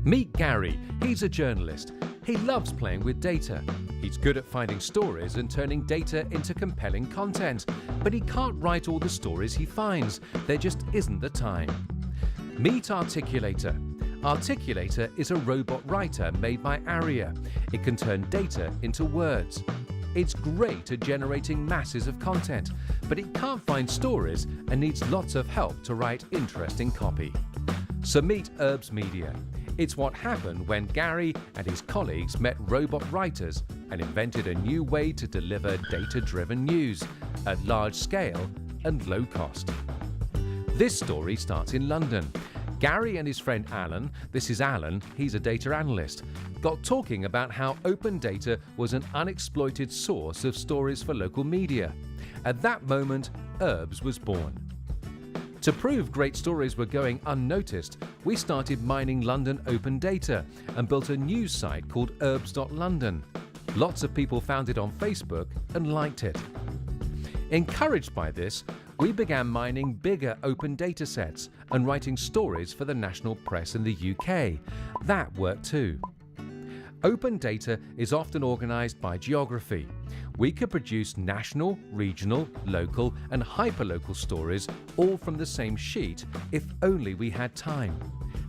Meet Gary. He's a journalist. He loves playing with data. He's good at finding stories and turning data into compelling content. But he can't write all the stories he finds. There just isn't the time. Meet Articulator. Articulator is a robot writer made by Aria. It can turn data into words. It's great at generating masses of content, but it can't find stories and needs lots of help to write interesting copy. So meet URBS Media. It's what happened when Gary and his colleagues met robot writers and invented a new way to deliver data-driven news at large scale and low cost. This story starts in London. Gary and his friend Alan, this is Alan, he's a data analyst, got talking about how open data was an unexploited source of stories for local media. At that moment, URBS was born. To prove great stories were going unnoticed, we started mining London open data and built a news site called urbs.london. Lots of people found it on Facebook and liked it. Encouraged by this, we began mining bigger open data sets and writing stories for the national press in the UK. That worked too. Open data is often organised by geography. We could produce national, regional, local and hyperlocal stories all from the same sheet if only we had time.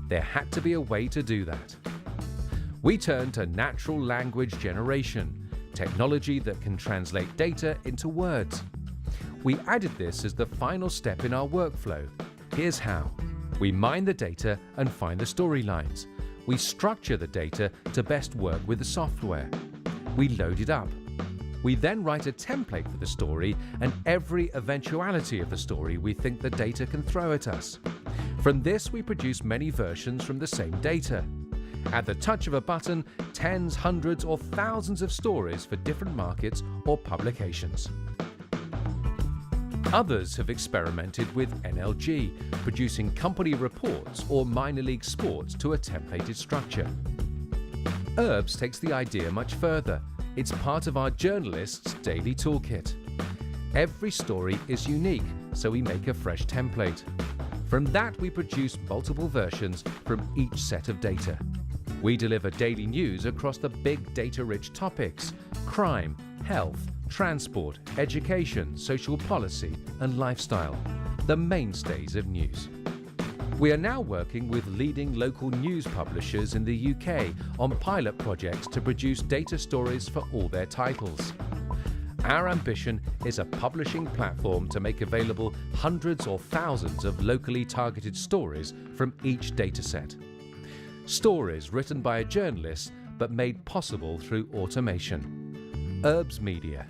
There had to be a way to do that. We turned to natural language generation, technology that can translate data into words. We added this as the final step in our workflow. Here's how. We mine the data and find the storylines. We structure the data to best work with the software. We load it up. We then write a template for the story and every eventuality of the story we think the data can throw at us. From this, we produce many versions from the same data. At the touch of a button, tens, hundreds or thousands of stories for different markets or publications. Others have experimented with NLG, producing company reports or minor league sports to a templated structure. URBS takes the idea much further. It's part of our journalists' daily toolkit. Every story is unique, so we make a fresh template. From that, we produce multiple versions from each set of data. We deliver daily news across the big data-rich topics: crime, health, transport, education, social policy and lifestyle, the mainstays of news. We are now working with leading local news publishers in the UK on pilot projects to produce data stories for all their titles. Our ambition is a publishing platform to make available hundreds or thousands of locally targeted stories from each dataset. Stories written by a journalist but made possible through automation. URBS Media.